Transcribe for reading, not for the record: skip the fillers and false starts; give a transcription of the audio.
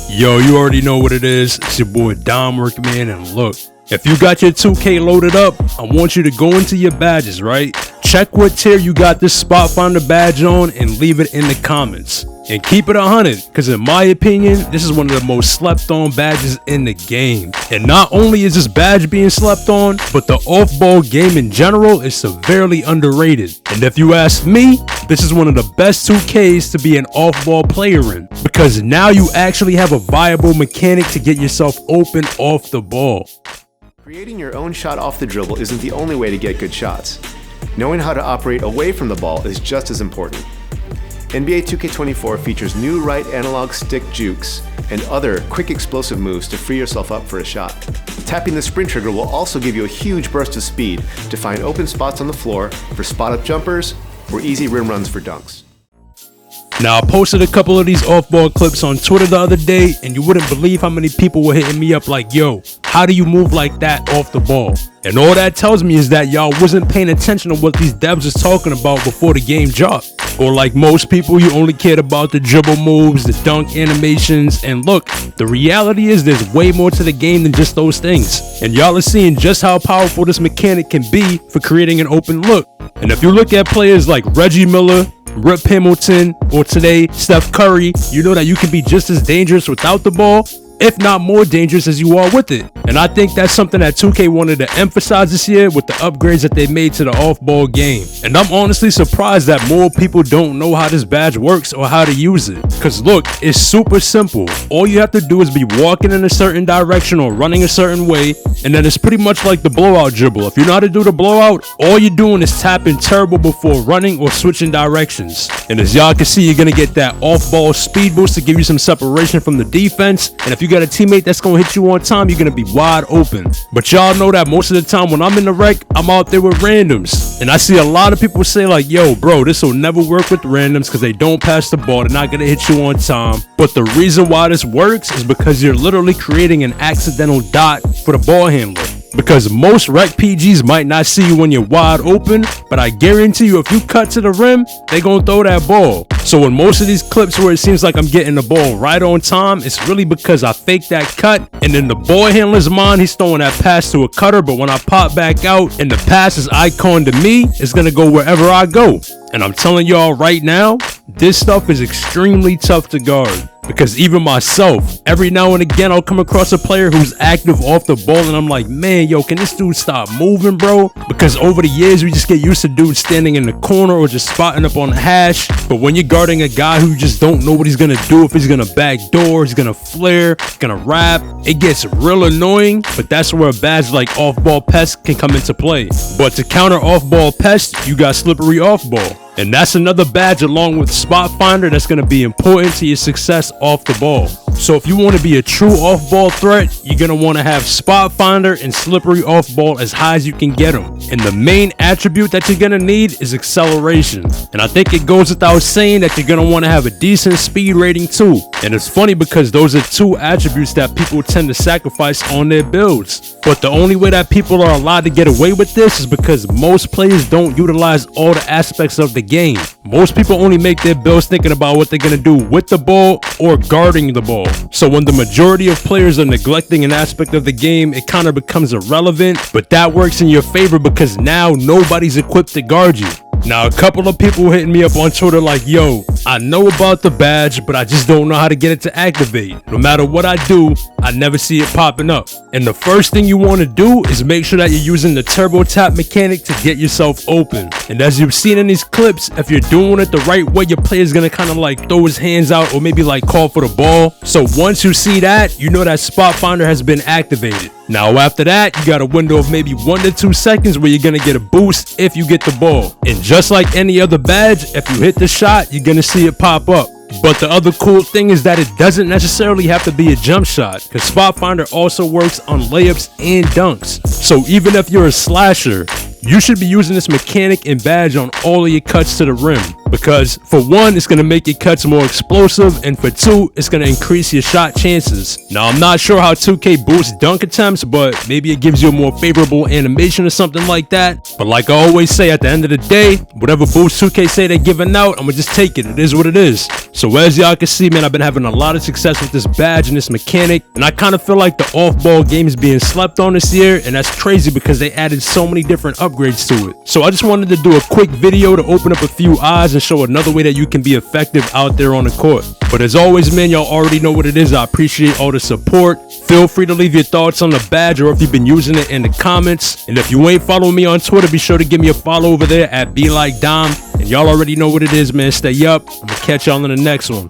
Yo, you already know what it is. It's your boy Dom Workman, and look, if you got your 2K loaded up, I want you to go into your badges, right? Check what tier you got this spot finder badge on and leave it in the comments. And keep it 100, because in my opinion, this is one of the most slept on badges in the game. And not only is this badge being slept on, but the off-ball game in general is severely underrated. And if you ask me, this is one of the best 2Ks to be an off-ball player in, because now you actually have a viable mechanic to get yourself open off the ball. Creating your own shot off the dribble isn't the only way to get good shots. Knowing how to operate away from the ball is just as important. NBA 2K24 features new right analog stick jukes and other quick explosive moves to free yourself up for a shot. Tapping the sprint trigger will also give you a huge burst of speed to find open spots on the floor for spot-up jumpers or easy rim runs for dunks. Now, I posted a couple of these off-ball clips on Twitter the other day, and you wouldn't believe how many people were hitting me up like, yo, how do you move like that off the ball? And all that tells me is that y'all wasn't paying attention to what these devs was talking about before the game dropped. Or like most people, you only cared about the dribble moves, the dunk animations, and look, the reality is there's way more to the game than just those things. And y'all are seeing just how powerful this mechanic can be for creating an open look. And if you look at players like Reggie Miller, Rip Hamilton, or today Steph Curry, you know that you can be just as dangerous without the ball, if not more dangerous as you are with it. And I think that's something that 2K wanted to emphasize this year with the upgrades that they made to the off-ball game. And I'm honestly surprised that more people don't know how this badge works or how to use it. Cause look, it's super simple. All you have to do is be walking in a certain direction or running a certain way, and then it's pretty much like the blowout dribble. If you know how to do the blowout, all you're doing is tapping turbo before running or switching directions. And as y'all can see, you're gonna get that off-ball speed boost to give you some separation from the defense. And if you got a teammate that's gonna hit you on time, you're gonna be wide open. But y'all know that most of the time when I'm in the rec, I'm out there with randoms. And I see a lot of people say like, yo, bro, this will never work with randoms because they don't pass the ball. They're not gonna hit you on time. But the reason why this works is because you're literally creating an accidental dot for the ball handler. Because most rec PGs might not see you when you're wide open, but I guarantee you if you cut to the rim, they gonna throw that ball. So in most of these clips where it seems like I'm getting the ball right on time, it's really because I faked that cut, and in the ball handler's mind, he's throwing that pass to a cutter, but when I pop back out and the pass is iconed to me, it's gonna go wherever I go. And I'm telling y'all right now, this stuff is extremely tough to guard. Because even myself, every now and again, I'll come across a player who's active off the ball and I'm like, man, yo, can this dude stop moving, bro? Because over the years, we just get used to dudes standing in the corner or just spotting up on the hash. But when you're guarding a guy who just don't know what he's gonna do, if he's gonna backdoor, he's gonna flare, he's gonna wrap, it gets real annoying. But that's where a badge like off-ball pest can come into play. But to counter off-ball pest, you got slippery off-ball. And that's another badge along with Spot Finder that's going to be important to your success off the ball. So if you want to be a true off-ball threat, you're going to want to have Spot Finder and slippery off-ball as high as you can get them. And the main attribute that you're going to need is acceleration. And I think it goes without saying that you're going to want to have a decent speed rating too. And it's funny because those are two attributes that people tend to sacrifice on their builds. But the only way that people are allowed to get away with this is because most players don't utilize all the aspects of the game. Most people only make their builds thinking about what they're going to do with the ball or guarding the ball. So when the majority of players are neglecting an aspect of the game, it kind of becomes irrelevant, but that works in your favor because now nobody's equipped to guard you. Now, a couple of people hitting me up on Twitter like, yo, I know about the badge, but I just don't know how to get it to activate. No matter what I do, I never see it popping up. And the first thing you want to do is make sure that you're using the turbo tap mechanic to get yourself open. And as you've seen in these clips, if you're doing it the right way, your player's going to kind of like throw his hands out or maybe like call for the ball. So once you see that, you know that Spot Finder has been activated. Now after that, you got a window of maybe 1 to 2 seconds where you're gonna get a boost if you get the ball. And just like any other badge, if you hit the shot, you're gonna see it pop up. But the other cool thing is that it doesn't necessarily have to be a jump shot, because Spot Finder also works on layups and dunks. So even if you're a slasher, you should be using this mechanic and badge on all of your cuts to the rim. Because for one, it's gonna make your cuts more explosive, and for two, it's gonna increase your shot chances. Now, I'm not sure how 2K boosts dunk attempts, but maybe it gives you a more favorable animation or something like that. But like I always say, at the end of the day, whatever boost 2K say they're giving out, I'ma just take it. It is what it is. So as y'all can see, man, I've been having a lot of success with this badge and this mechanic, and I kind of feel like the off-ball game is being slept on this year, and that's crazy because they added so many different upgrades to it. So I just wanted to do a quick video to open up a few eyes and show another way that you can be effective out there on the court. But as always, man, y'all already know what it is. I appreciate all the support. Feel free to leave your thoughts on the badge or if you've been using it in the comments. And if you ain't following me on Twitter, be sure to give me a follow over there at BeLikeDom. And y'all already know what it is, man. Stay up. I'm gonna catch y'all in the next one.